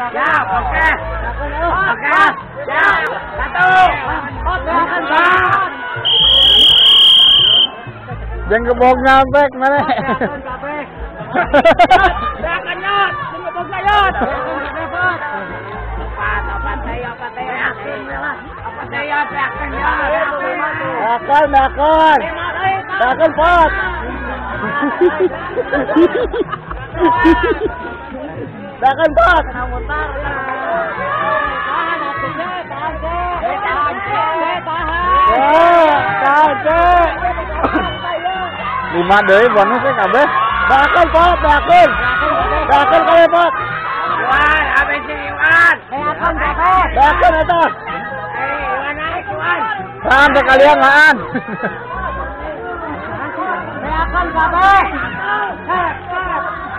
Siap, oke. Oke, siap. Satu. Jangan gebog ngabek mana? Jangan nyot, jangan gebog nyot. Dakon pot. Dakon pot. Lima deui bonus we kabeh. Dakon pot, dakon. Dakon kabeh pot. Iwan, abis ini Iwan. Dakon eta. Iwan naik Iwan. Sampai kalian maan.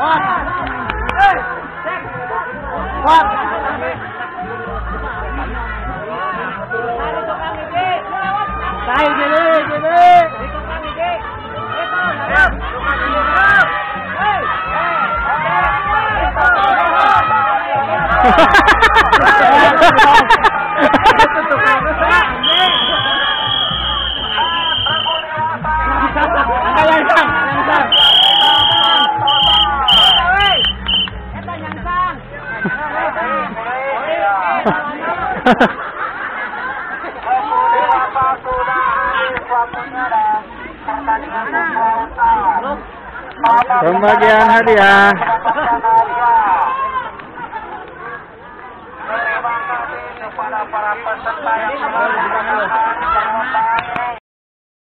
Pot. Pot. Sai gini. Pembagian hadiah. Terima kasih kepada para peserta yang telah